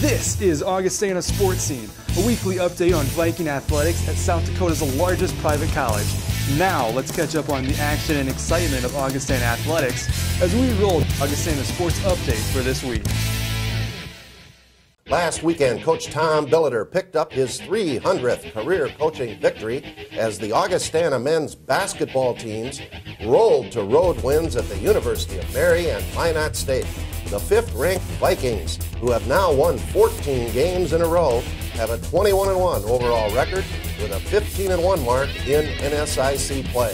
This is Augustana Sportscene, a weekly update on Viking athletics at South Dakota's largest private college. Now, let's catch up on the action and excitement of Augustana athletics as we roll Augustana Sports Update for this week. Last weekend, Coach Tom Billiter picked up his 300th career coaching victory as the Augustana men's basketball teams rolled to road wins at the University of Mary and Minot State. The fifth-ranked Vikings, who have now won 14 games in a row, have a 21-1 overall record with a 15-1 mark in NSIC play.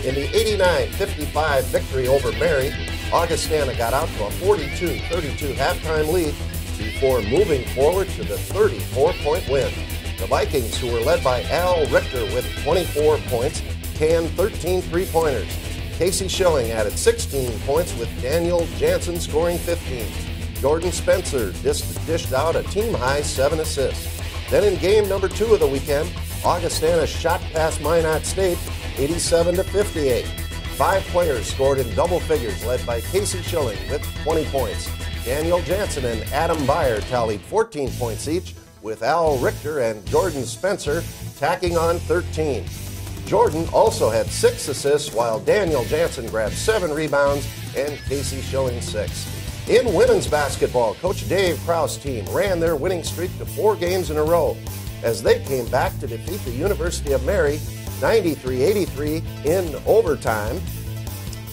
In the 89-55 victory over Mary, Augustana got out to a 42-32 halftime lead before moving forward to the 34-point win. The Vikings, who were led by Al Richter with 24 points, canned 13 three-pointers. Casey Schilling added 16 points with Daniel Jansen scoring 15. Jordan Spencer dished out a team-high 7 assists. Then in game number 2 of the weekend, Augustana shot past Minot State 87-58. 5 players scored in double figures, led by Casey Schilling with 20 points. Daniel Jansen and Adam Byer tallied 14 points each, with Al Richter and Jordan Spencer tacking on 13. Jordan also had 6 assists, while Daniel Jansen grabbed 7 rebounds and Casey Schilling 6. In women's basketball, Coach Dave Krause' team ran their winning streak to 4 games in a row as they came back to defeat the University of Mary 93-83 in overtime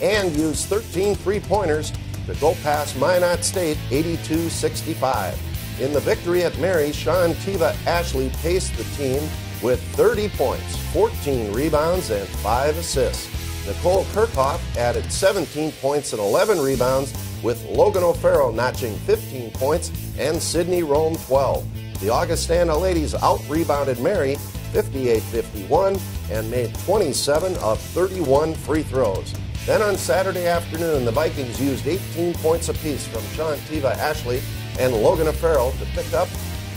and used 13 three-pointers to go past Minot State 82-65. In the victory at Mary, Sean Tiva Ashley paced the team with 30 points, 14 rebounds, and 5 assists. Nicole Kirchhoff added 17 points and 11 rebounds, with Logan O'Farrell notching 15 points and Sydney Rome 12. The Augustana ladies out-rebounded Mary 58-51 and made 27 of 31 free throws. Then on Saturday afternoon, the Vikings used 18 points apiece from Sean Tiva Ashley and Logan O'Farrell to pick up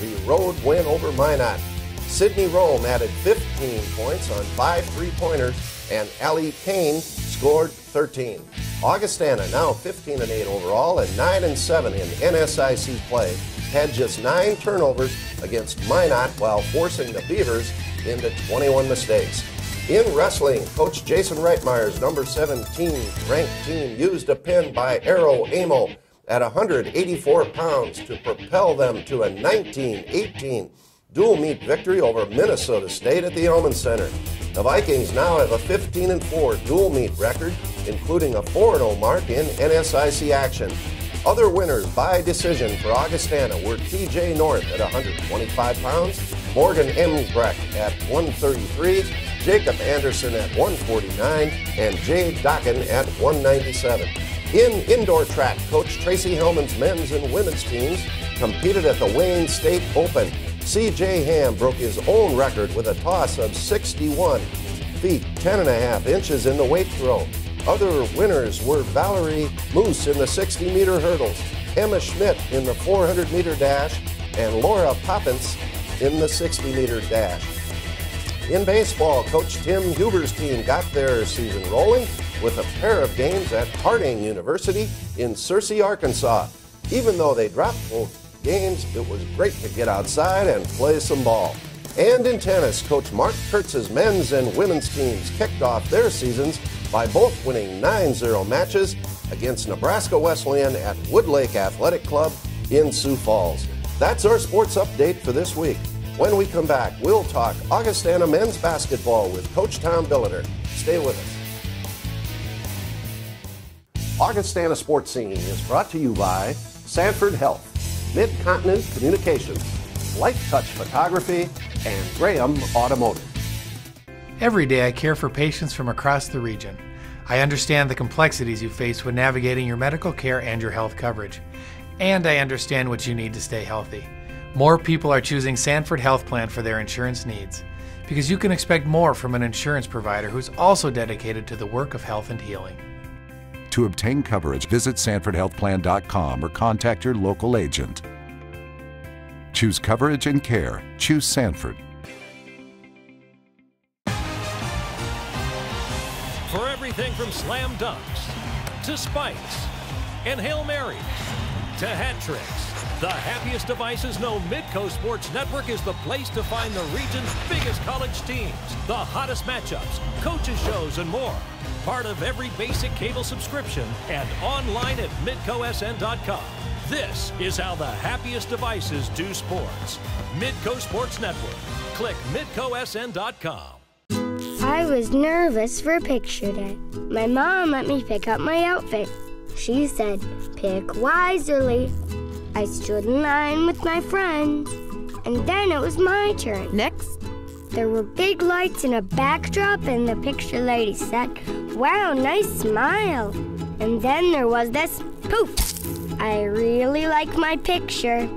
the road win over Minot. Sydney Rome added 15 points on 5 three-pointers, and Allie Payne scored 13. Augustana, now 15-8 overall and 9-7 in NSIC play, had just 9 turnovers against Minot while forcing the Beavers into 21 mistakes. In wrestling, Coach Jason Reitmeyer's number 17 ranked team used a pin by Arrow Amo at 184 pounds to propel them to a 19-18 dual meet victory over Minnesota State at the Elman Center. The Vikings now have a 15-4 dual meet record, including a 4-0 mark in NSIC action. Other winners by decision for Augustana were TJ North at 125 pounds, Morgan Embrecht at 133, Jacob Anderson at 149, and Jay Docken at 197. In indoor track, Coach Tracy Hellman's men's and women's teams competed at the Wayne State Open. C.J. Ham broke his own record with a toss of 61 feet, 10.5 inches in the weight throw. Other winners were Valerie Moose in the 60-meter hurdles, Emma Schmidt in the 400-meter dash, and Laura Poppins in the 60-meter dash. In baseball, Coach Tim Huber's team got their season rolling with a pair of games at Harding University in Searcy, Arkansas. Even though they dropped both games, it was great to get outside and play some ball. And in tennis, Coach Mark Kurtz's men's and women's teams kicked off their seasons by both winning 9-0 matches against Nebraska Wesleyan at Woodlake Athletic Club in Sioux Falls. That's our sports update for this week. When we come back, we'll talk Augustana men's basketball with Coach Tom Billiter. Stay with us. Augustana Sports Scene is brought to you by Sanford Health, Mid-Continent Communications, Life Touch Photography, and Graham Automotive. Every day I care for patients from across the region. I understand the complexities you face when navigating your medical care and your health coverage. And I understand what you need to stay healthy. More people are choosing Sanford Health Plan for their insurance needs, because you can expect more from an insurance provider who's also dedicated to the work of health and healing. To obtain coverage, visit SanfordHealthPlan.com or contact your local agent. Choose coverage and care. Choose Sanford. For everything from slam dunks to spikes and Hail Marys to hat tricks, The happiest devices know Midco Sports Network is the place to find the region's biggest college teams, the hottest matchups, coaches shows, and more. Part of every basic cable subscription and online at midcosn.com. This is how the happiest devices do sports. Midco Sports Network. Click midcosn.com. I was nervous for picture day. My mom let me pick out my outfit. She said, pick wisely. I stood in line with my friends, and then it was my turn. Next. There were big lights and a backdrop, and the picture lady said, wow, nice smile. And then there was this poof. I really like my picture.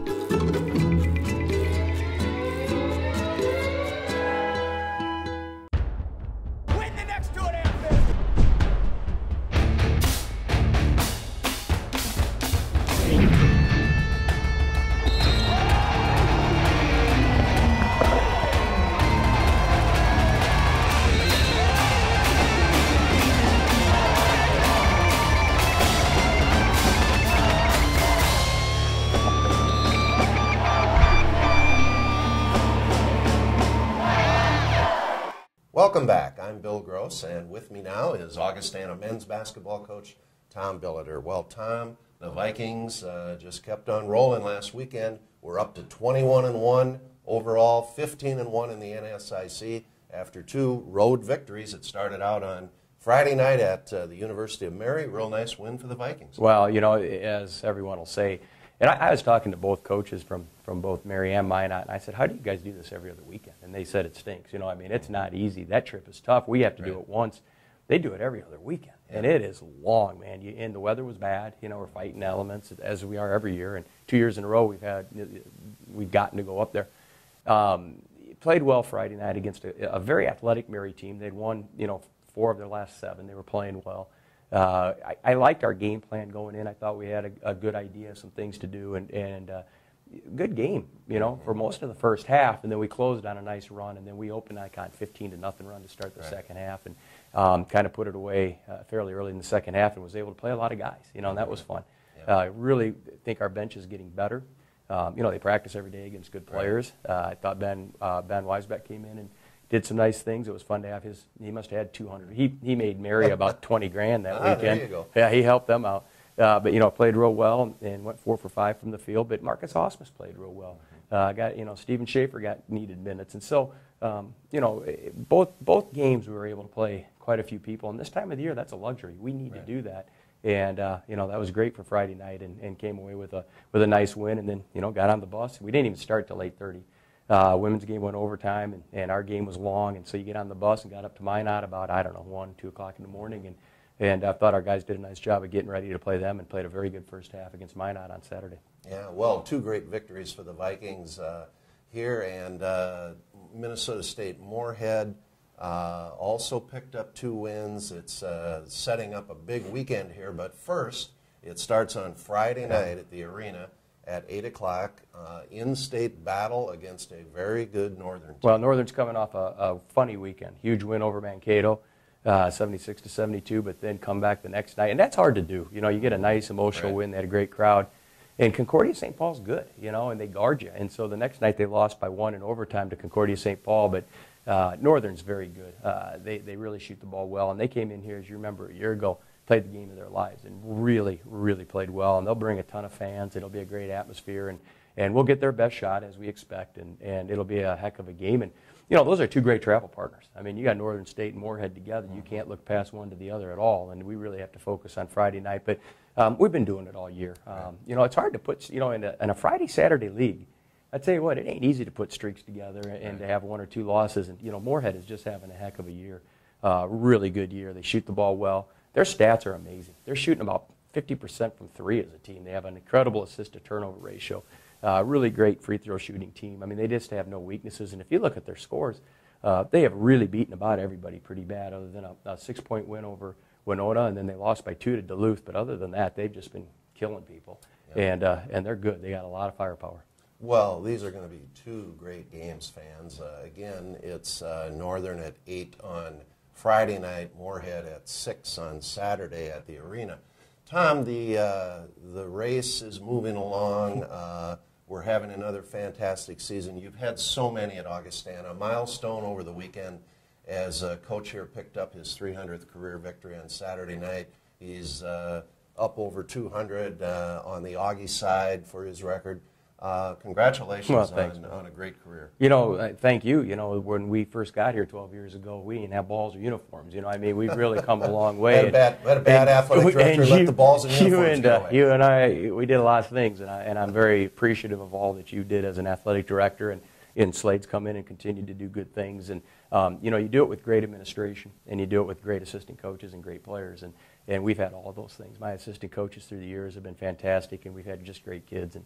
Welcome back. I'm Bill Gross, and with me now is Augustana men's basketball coach Tom Billiter. Well, Tom, the Vikings just kept on rolling last weekend. We're up to 21-1 overall, 15-1 in the NSIC after 2 road victories. It started out on Friday night at the University of Mary. Real nice win for the Vikings. Well, you know, as everyone will say, and I was talking to both coaches from both Mary and Minot, and I said, how do you guys do this every other weekend? And they said it stinks. You know, I mean, it's not easy. That trip is tough. We have to do it once. They do it every other weekend, and it is long, man. And the weather was bad. You know, we're fighting elements, as we are every year. And 2 years in a row we've gotten to go up there. Played well Friday night against a very athletic Mary team. They'd won, 4 of their last 7. They were playing well. I liked our game plan going in. I thought we had a good idea, some things to do, and good game, for most of the first half. And then we closed on a nice run, and then we opened on 15-0 run to start the second half, and kind of put it away fairly early in the second half, and was able to play a lot of guys, and that was fun. I really think our bench is getting better. They practice every day against good players. I thought Ben Weisbeck came in and did some nice things. It was fun to have he must have had 200. He made Mary about 20 grand that weekend. There you go. Yeah, he helped them out. But, played real well and went 4 for 5 from the field. But Marcus Osmus played real well. Stephen Schaefer got needed minutes. And so, both games we were able to play quite a few people. And this time of the year, that's a luxury. We need to do that. And, that was great for Friday night and came away with a nice win. And then, got on the bus. We didn't even start till 8:30. Women's game went overtime, and our game was long. And so you get on the bus and got up to Minot about, 1, 2 o'clock in the morning. And I thought our guys did a nice job of getting ready to play them and played a very good first half against Minot on Saturday. Yeah, well, 2 great victories for the Vikings here, and Minnesota State Moorhead also picked up 2 wins. It's setting up a big weekend here, but first it starts on Friday night at the arena at 8 o'clock, in-state battle against a very good Northern team. Well, Northern's coming off a funny weekend. Huge win over Mankato, 76-72, but then come back the next night. And that's hard to do. You get a nice emotional win. They had a great crowd. And Concordia St. Paul's good, and they guard you. And so the next night they lost by 1 in overtime to Concordia St. Paul, but Northern's very good. They really shoot the ball well. And they came in here, as you remember, a year ago, played the game of their lives and really, really played well. And they'll bring a ton of fans. It'll be a great atmosphere. And we'll get their best shot, as we expect. And it'll be a heck of a game. And, those are 2 great travel partners. I mean, you got Northern State and Moorhead together. You can't look past one to the other at all. And we really have to focus on Friday night. But we've been doing it all year. It's hard to put, in a Friday-Saturday league, I tell you what, it ain't easy to put streaks together and to have 1 or 2 losses. And, Moorhead is just having a heck of a year, really good year. They shoot the ball well. Their stats are amazing. They're shooting about 50% from 3 as a team. They have an incredible assist-to-turnover ratio. Really great free throw shooting team. I mean, they just have no weaknesses. And if you look at their scores, they have really beaten about everybody pretty bad, other than a 6-point win over Winona, and then they lost by 2 to Duluth. But other than that, they've just been killing people. And they're good. They got a lot of firepower. Well, these are going to be 2 great games, fans. Again, it's Northern at 8 on Friday night, Moorhead at 6 on Saturday at the arena. Tom, the race is moving along. We're having another fantastic season. You've had so many at Augustana. A milestone over the weekend as Coach here picked up his 300th career victory on Saturday night. He's up over 200 on the Augie side for his record. Congratulations on a great career. You know, thank you. You know, when we first got here 12 years ago, we didn't have balls or uniforms. You know, I mean, we've really come a long way. We had a bad athletic director and let the balls and uniforms go away. You and I, we did a lot of things, and I'm very appreciative of all that you did as an athletic director. And Slade's come in and continued to do good things. And, you know, you do it with great administration, and you do it with great assistant coaches and great players. And we've had all of those things. My assistant coaches through the years have been fantastic, and we've had just great kids. And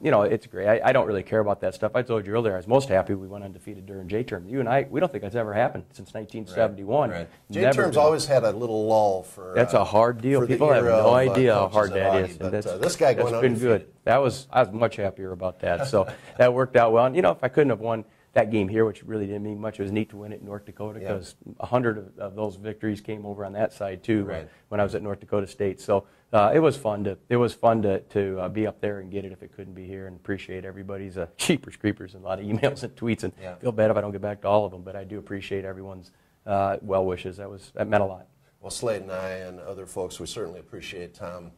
you know, it's great. I don't really care about that stuff. I told you earlier, I was most happy we went undefeated during J-term. You and I, we don't think that's ever happened since 1971. Right. J-term's always had a little lull for. That's a hard deal. People have no idea how hard that is. But this guy going that's been good. I was much happier about that. So that worked out well. And you know, if I couldn't have won that game here, which really didn't mean much, it was neat to win it in North Dakota because 100 of those victories came over on that side too when I was at North Dakota State. So it was fun to be up there and get it if it couldn't be here, and appreciate everybody's cheapers, creepers, and a lot of emails and tweets, and feel bad if I don't get back to all of them, but I do appreciate everyone's well wishes. That meant a lot. Well, Slade and I and other folks, we certainly appreciate Tom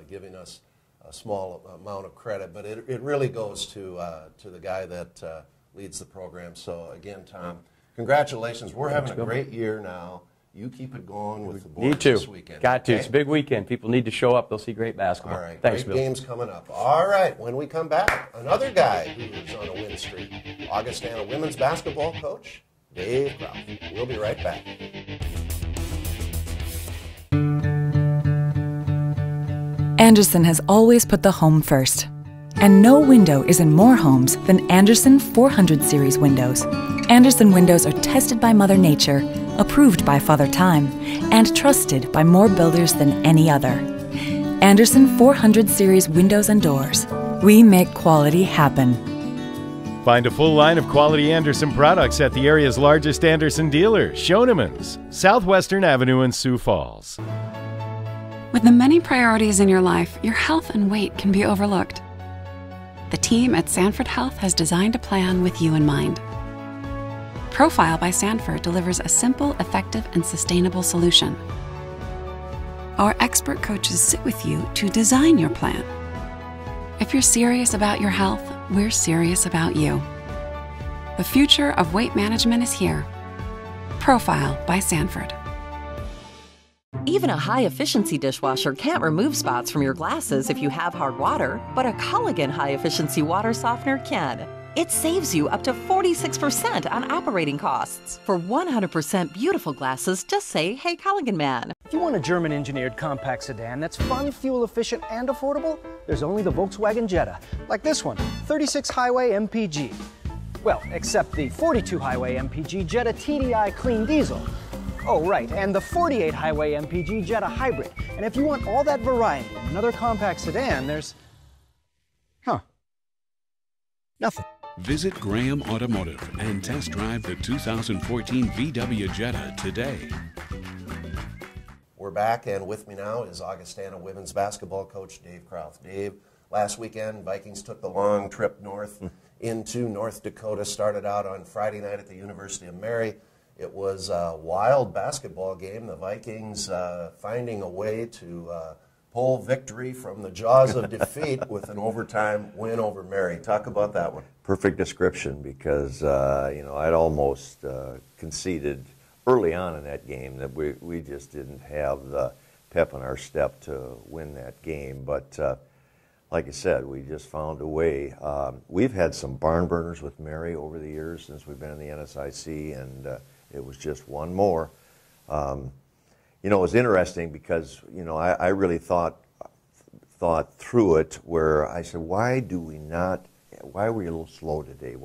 giving us a small amount of credit, but it really goes to the guy that leads the program. So again, Tom, congratulations. We're having a great year now. You keep it going with the boys this weekend. Got to. Okay? It's a big weekend. People need to show up. They'll see great basketball. All right. Thanks, great Bill. games coming up. All right. When we come back, another guy who's on a win streak, Augustana women's basketball coach, Dave Kraus. We'll be right back. Andersen has always put the home first. And no window is in more homes than Andersen 400 Series windows. Andersen windows are tested by Mother Nature, approved by Father Time, and trusted by more builders than any other. Andersen 400 Series windows and doors. We make quality happen. Find a full line of quality Andersen products at the area's largest Andersen dealer, Schoenemann's, Southwestern Avenue in Sioux Falls. With the many priorities in your life, your health and weight can be overlooked. The team at Sanford Health has designed a plan with you in mind. Profile by Sanford delivers a simple, effective, and sustainable solution. Our expert coaches sit with you to design your plan. If you're serious about your health, we're serious about you. The future of weight management is here. Profile by Sanford. Even a high-efficiency dishwasher can't remove spots from your glasses if you have hard water, but a Culligan high-efficiency water softener can. It saves you up to 46% on operating costs. For 100% beautiful glasses, just say, "Hey, Culligan man." If you want a German-engineered compact sedan that's fun, fuel-efficient, and affordable, there's only the Volkswagen Jetta, like this one, 36 Highway MPG. Well, except the 42 Highway MPG Jetta TDI Clean Diesel. Oh, right, and the 48 Highway MPG Jetta Hybrid. And if you want all that variety in another compact sedan, there's... nothing. Visit Graham Automotive and test drive the 2014 VW Jetta today. We're back, and with me now is Augustana women's basketball coach Dave Kraus. Dave, last weekend, Vikings took the long trip north into North Dakota, started out on Friday night at the University of Mary. It was a wild basketball game. The Vikings finding a way to pull victory from the jaws of defeat with an overtime win over Mary. Talk about that one. Perfect description, because I'd almost conceded early on in that game that we just didn't have the pep in our step to win that game. But like I said, we just found a way. We've had some barn burners with Mary over the years since we've been in the NSIC, and it was just one more. It was interesting because, I really thought through it, where I said, why are we a little slow today?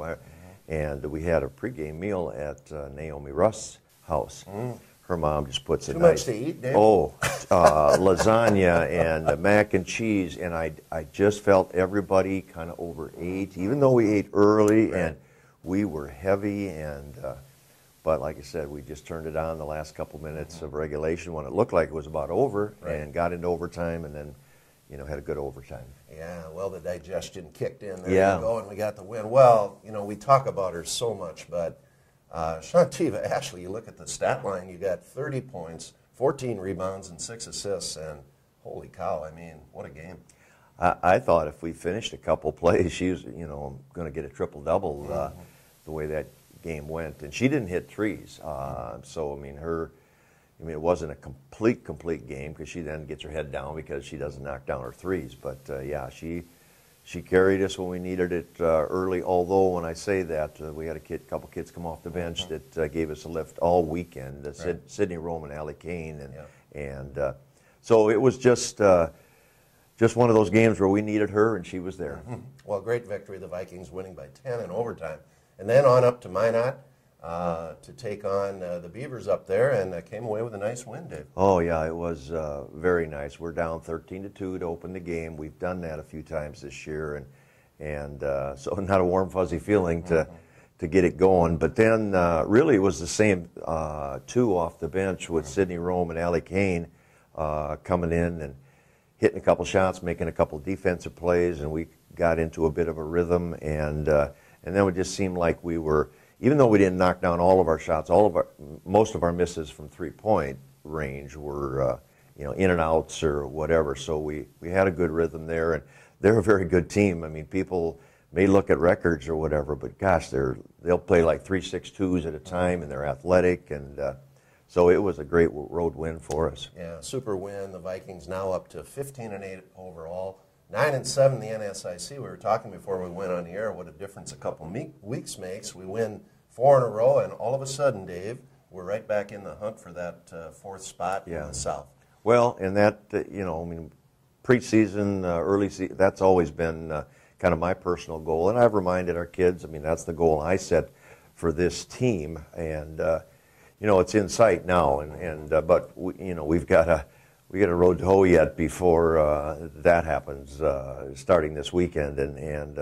And we had a pregame meal at Naomi Russ's house. Her mom just puts Too much to eat, Dave? Lasagna and mac and cheese, and I just felt everybody kind of overate, even though we ate early and we were heavy, and But like I said, we just turned it on the last couple minutes of regulation when it looked like it was about over, and got into overtime, and then, you know, had a good overtime. Yeah, well, the digestion kicked in. There Yeah. you go, and we got the win. Well, you know, we talk about her so much, but Shantiva Ashley, you look at the stat line, you got 30 points, 14 rebounds, and 6 assists, and holy cow, I mean, what a game. I thought if we finished a couple plays, she was, you know, going to get a triple-double the way that game went. And she didn't hit threes. So, I mean, it wasn't a complete game because she then gets her head down because she doesn't knock down her threes. But, yeah, she carried us when we needed it early, although when I say that, we had a couple kids come off the bench that gave us a lift all weekend, Sydney Rome and Allie Kane. And so it was just one of those games where we needed her, and she was there. Well, great victory. The Vikings winning by 10 in overtime. And then on up to Minot to take on the Beavers up there, and came away with a nice win, Dave. Oh, yeah, it was very nice. We're down 13-2 to open the game. We've done that a few times this year, and so not a warm, fuzzy feeling to get it going. But then really it was the same two off the bench with Sydney Rome and Allie Kane coming in and hitting a couple shots, making a couple defensive plays, and we got into a bit of a rhythm, and then it just seemed like we were, even though we didn't knock down all of our shots, most of our misses from three-point range were you know, in and outs or whatever. So we had a good rhythm there, and they're a very good team. I mean, people may look at records or whatever, but gosh, they'll play like 3-6-2s at a time, and they're athletic, and so it was a great road win for us. Yeah, super win. The Vikings now up to 15-8 overall, 9-7 in the NSIC. We were talking before we went on the air what a difference a couple weeks makes. We win 4 in a row, and all of a sudden, Dave, we're right back in the hunt for that fourth spot in the South. Well, and that, you know, I mean, preseason, early season, that's always been kind of my personal goal, and I've reminded our kids, I mean, that's the goal I set for this team, and you know, it's in sight now, but you know, we got a road to hoe yet before that happens, starting this weekend, and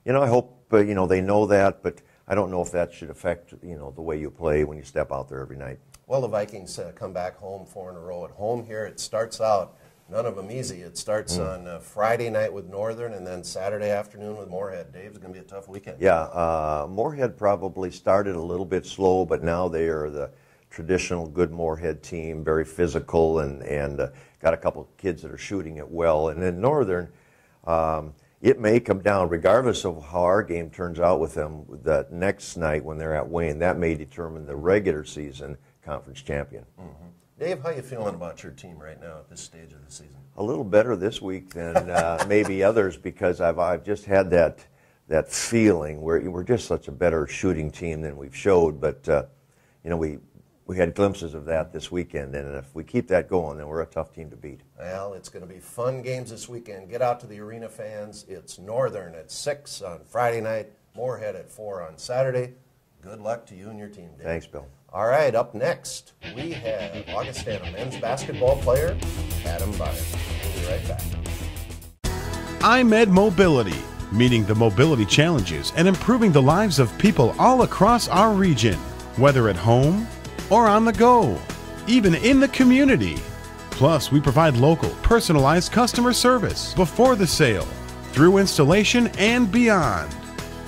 you know, I hope you know, they know that, but I don't know if that should affect, you know, the way you play when you step out there every night. Well, the Vikings come back home 4 in a row at home here. It starts out, none of them easy. It starts on Friday night with Northern, and then Saturday afternoon with Moorhead. Dave, it's going to be a tough weekend. Yeah, Moorhead probably started a little bit slow, but now they are the traditional good Moorhead team, very physical, and got a couple of kids that are shooting it well. And then Northern, it may come down, regardless of how our game turns out with them, that next night when they're at Wayne, that may determine the regular season conference champion. Dave, how you feeling about your team right now at this stage of the season? A little better this week than maybe others, because I've just had that feeling where we're just such a better shooting team than we've showed, but you know, we had glimpses of that this weekend, and if we keep that going, then we're a tough team to beat. Well, it's going to be fun games this weekend. Get out to the arena, fans. It's Northern at 6 on Friday night, Moorhead at 4 on Saturday. Good luck to you and your team, Dave. Thanks, Bill. All right, up next, we have Augustana men's basketball player, Adam Byron. We'll be right back. iMed Mobility, meeting the mobility challenges and improving the lives of people all across our region, whether at home or on the go, even in the community. Plus, we provide local, personalized customer service before the sale, through installation, and beyond.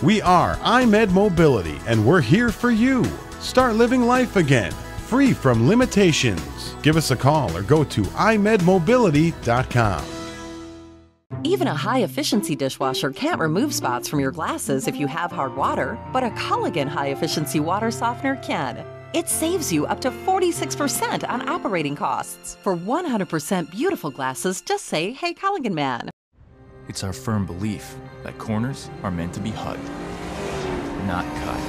We are iMed Mobility, and we're here for you. Start living life again, free from limitations. Give us a call or go to imedmobility.com. Even a high-efficiency dishwasher can't remove spots from your glasses if you have hard water, but a Culligan high-efficiency water softener can. It saves you up to 46% on operating costs. For 100% beautiful glasses, just say, "Hey, Culligan Man." It's our firm belief that corners are meant to be hugged, not cut.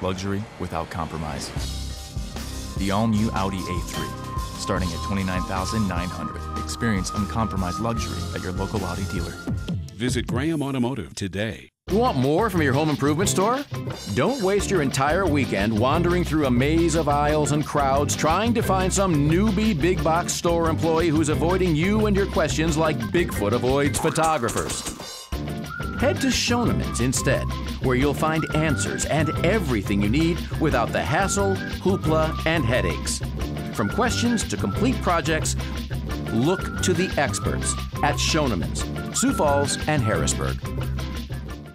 Luxury without compromise. The all-new Audi A3. Starting at $29,900. Experience uncompromised luxury at your local Audi dealer. Visit Graham Automotive today. You want more from your home improvement store? Don't waste your entire weekend wandering through a maze of aisles and crowds trying to find some newbie big box store employee who's avoiding you and your questions like Bigfoot avoids photographers. Head to Schoeneman's instead, where you'll find answers and everything you need without the hassle, hoopla, and headaches. From questions to complete projects, look to the experts at Schoeneman's, Sioux Falls, and Harrisburg.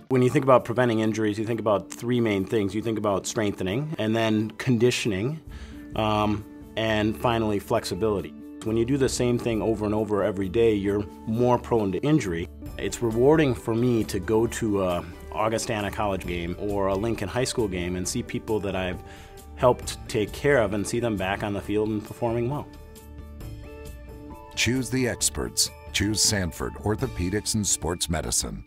When you think about preventing injuries, you think about three main things. You think about strengthening, and then conditioning, and finally flexibility. When you do the same thing over and over every day, you're more prone to injury. It's rewarding for me to go to a Augustana College game or a Lincoln High School game and see people that I've helped take care of and see them back on the field and performing well. Choose the experts. Choose Sanford Orthopedics and Sports Medicine.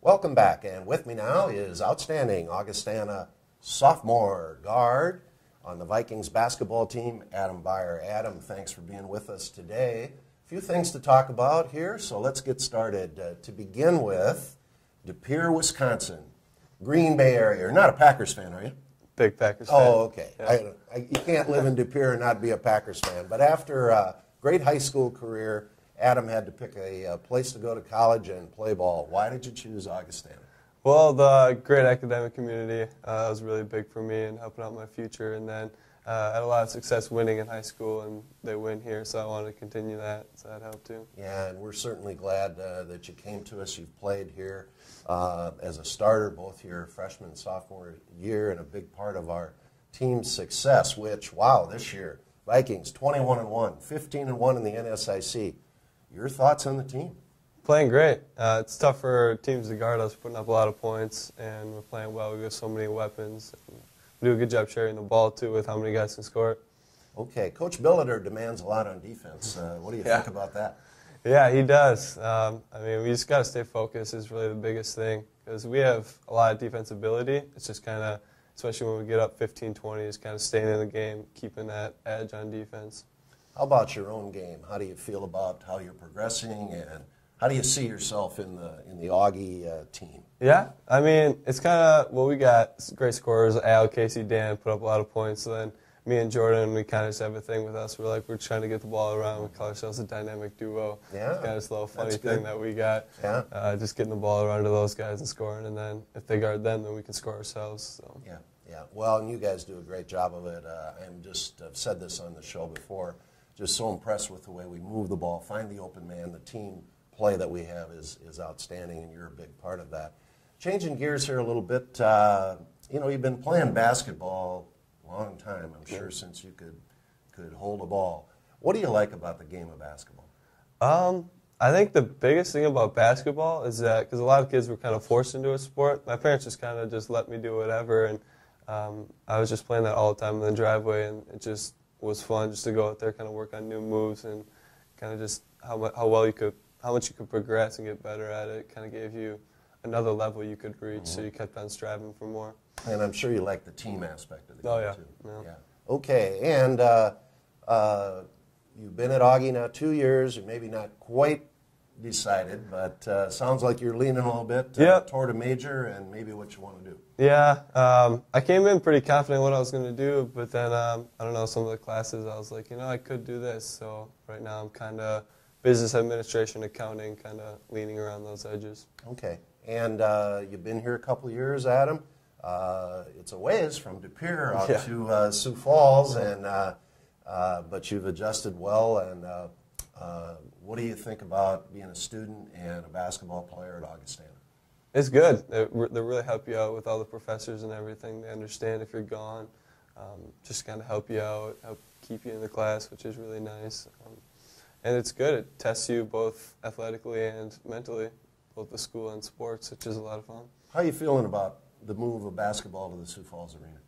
Welcome back, and with me now is outstanding Augustana sophomore guard on the Vikings basketball team, Adam Beyer. Adam, thanks for being with us today. A few things to talk about here, so let's get started. To begin with, De Pere, Wisconsin, Green Bay area. You're not a Packers fan, are you? Big Packers fan. Oh, okay. Yeah. You can't live in De Pere and not be a Packers fan. But after a great high school career, Adam had to pick a place to go to college and play ball. Why did you choose Augustana? Well, the great academic community was really big for me and helping out my future. And then I had a lot of success winning in high school, and they win here, so I wanted to continue that, so that helped too. Yeah, and we're certainly glad that you came to us. You've played here as a starter both your freshman and sophomore year, and a big part of our team's success, which, wow, this year, Vikings 21-1, 15-1 in the NSIC. Your thoughts on the team? Playing great. It's tough for teams to guard us, putting up a lot of points, and we're playing well. We have so many weapons. We do a good job sharing the ball, too, with how many guys can score it. Okay. Coach Billiter demands a lot on defense. What do you think about that? Yeah, he does. I mean, we just got to stay focused is really the biggest thing, because we have a lot of defensibility. It's just kind of, especially when we get up 15-20, is kind of staying in the game, keeping that edge on defense. How about your own game? How do you feel about how you're progressing, and how do you see yourself in the Augie team? Yeah, I mean, it's kind of, well, we got great scorers, Al, Casey, Dan, put up a lot of points. So then me and Jordan, we kind of just have a thing with us. We're trying to get the ball around. We call ourselves a dynamic duo. Yeah, it's kind of this little funny thing that we got. Yeah. Just getting the ball around to those guys and scoring, and then if they guard them, then we can score ourselves. So. Yeah, yeah. Well, and you guys do a great job of it. I've said this on the show before, just so impressed with the way we move the ball, find the open man. The team play that we have is outstanding, and you're a big part of that. Changing gears here a little bit, you've been playing basketball a long time, I'm sure, since you could hold a ball. What do you like about the game of basketball? I think the biggest thing about basketball is that, because a lot of kids were kind of forced into a sport, my parents just kind of just let me do whatever, and I was just playing that all the time in the driveway, and it just was fun just to go out there, kind of work on new moves, and kind of just how much you could progress and get better at it. Kind of gave you another level you could reach, so you kept on striving for more. And I'm sure you like the team aspect of the game, too. Yeah. Okay, and you've been at Augie now 2 years. You're maybe not quite decided, but sounds like you're leaning a little bit toward a major and maybe what you want to do. Yeah, I came in pretty confident what I was going to do, but then, I don't know, some of the classes I was like, I could do this. So right now I'm kind of business administration, accounting, kind of leaning around those edges. Okay, and you've been here a couple of years, Adam. It's a ways from De Pere out to Sioux Falls, and but you've adjusted well. And what do you think about being a student and a basketball player at Augustana? It's good. They really help you out with all the professors and everything. They understand if you're gone, just kind of help you out, help keep you in the class, which is really nice. And it's good. It tests you both athletically and mentally, both the school and sports, which is a lot of fun. How are you feeling about the move of basketball to the Sioux Falls Arena?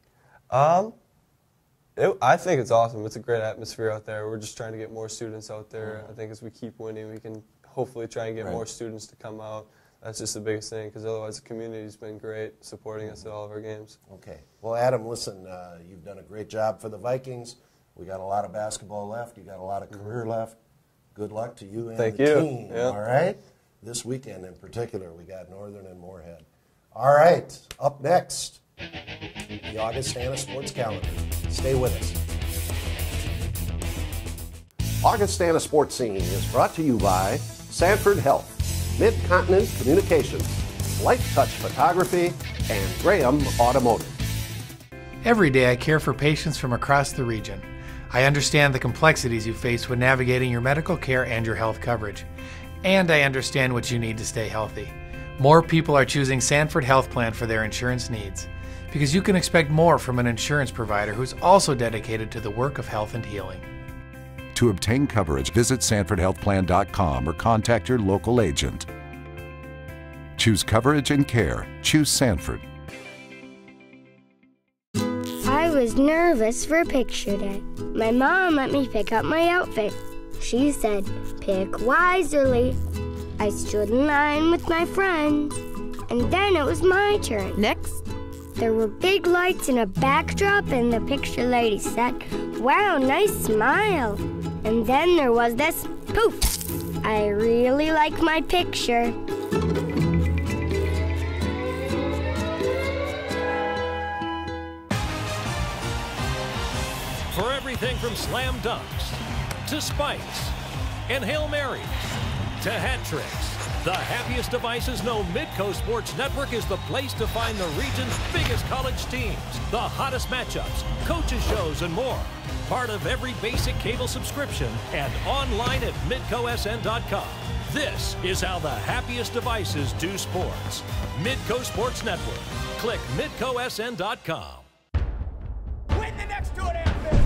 I think it's awesome. It's a great atmosphere out there. We're just trying to get more students out there. I think as we keep winning, we can hopefully try and get more students to come out. That's just the biggest thing, because otherwise the community's been great supporting us at all of our games. Okay. Well, Adam, listen, you've done a great job for the Vikings. We got a lot of basketball left. You got a lot of career left. Good luck to you and the team. Yeah. All right? this weekend in particular. We got Northern and Moorhead. All right, up next, the Augustana Sports Calendar. Stay with us. Augustana Sports Scene is brought to you by Sanford Health, Mid-Continent Communications, Life Touch Photography, and Graham Automotive. Every day I care for patients from across the region. I understand the complexities you face when navigating your medical care and your health coverage. And I understand what you need to stay healthy. More people are choosing Sanford Health Plan for their insurance needs, because you can expect more from an insurance provider who's also dedicated to the work of health and healing. To obtain coverage, visit SanfordHealthPlan.com or contact your local agent. Choose coverage and care. Choose Sanford. I was nervous for picture day. My mom let me pick up my outfit. She said, pick wisely. I stood in line with my friends, and then it was my turn. Next. There were big lights and a backdrop, and the picture lady said, wow, nice smile. And then there was this poof. I really like my picture. For everything from slam dunks to spikes and Hail Marys to hat tricks, the happiest devices know Midco Sports Network is the place to find the region's biggest college teams, the hottest matchups, coaches shows, and more. Part of every basic cable subscription and online at midcosn.com. This is how the happiest devices do sports. Midco Sports Network. Click midcosn.com. Win the next 2.5 minutes.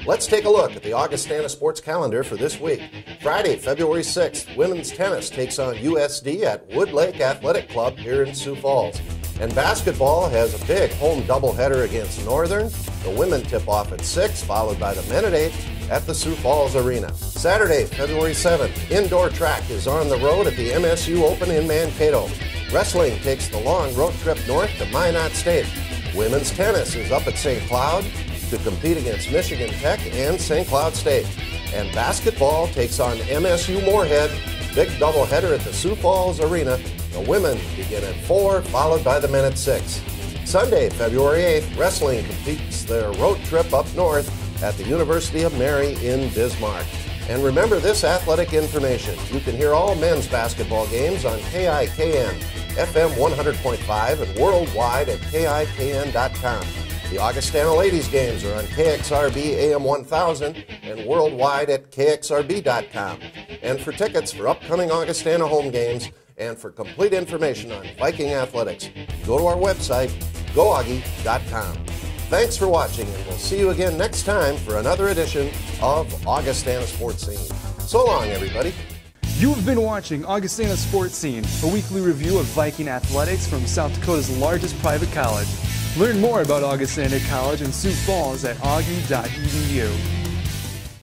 Let's take a look at the Augustana Sports Calendar for this week. Friday, February 6th, women's tennis takes on USD at Wood Lake Athletic Club here in Sioux Falls. And basketball has a big home doubleheader against Northern. The women tip off at 6, followed by the men at 8 at the Sioux Falls Arena. Saturday, February 7th, indoor track is on the road at the MSU Open in Mankato. Wrestling takes the long road trip north to Minot State. Women's tennis is up at St. Cloud to compete against Michigan Tech and St. Cloud State. And basketball takes on MSU Moorhead, big doubleheader at the Sioux Falls Arena. The women begin at 4, followed by the men at 6. Sunday, February 8th, wrestling completes their road trip up north at the University of Mary in Bismarck. And remember this athletic information. You can hear all men's basketball games on KIKN, FM 100.5, and worldwide at KIKN.com. The Augustana ladies games are on KXRB AM 1000 and worldwide at KXRB.com. And for tickets for upcoming Augustana home games and for complete information on Viking athletics, go to our website, goaugie.com. Thanks for watching, and we'll see you again next time for another edition of Augustana Sports Scene. So long, everybody. You've been watching Augustana Sports Scene, a weekly review of Viking athletics from South Dakota's largest private college. Learn more about Augustana College in Sioux Falls at augie.edu.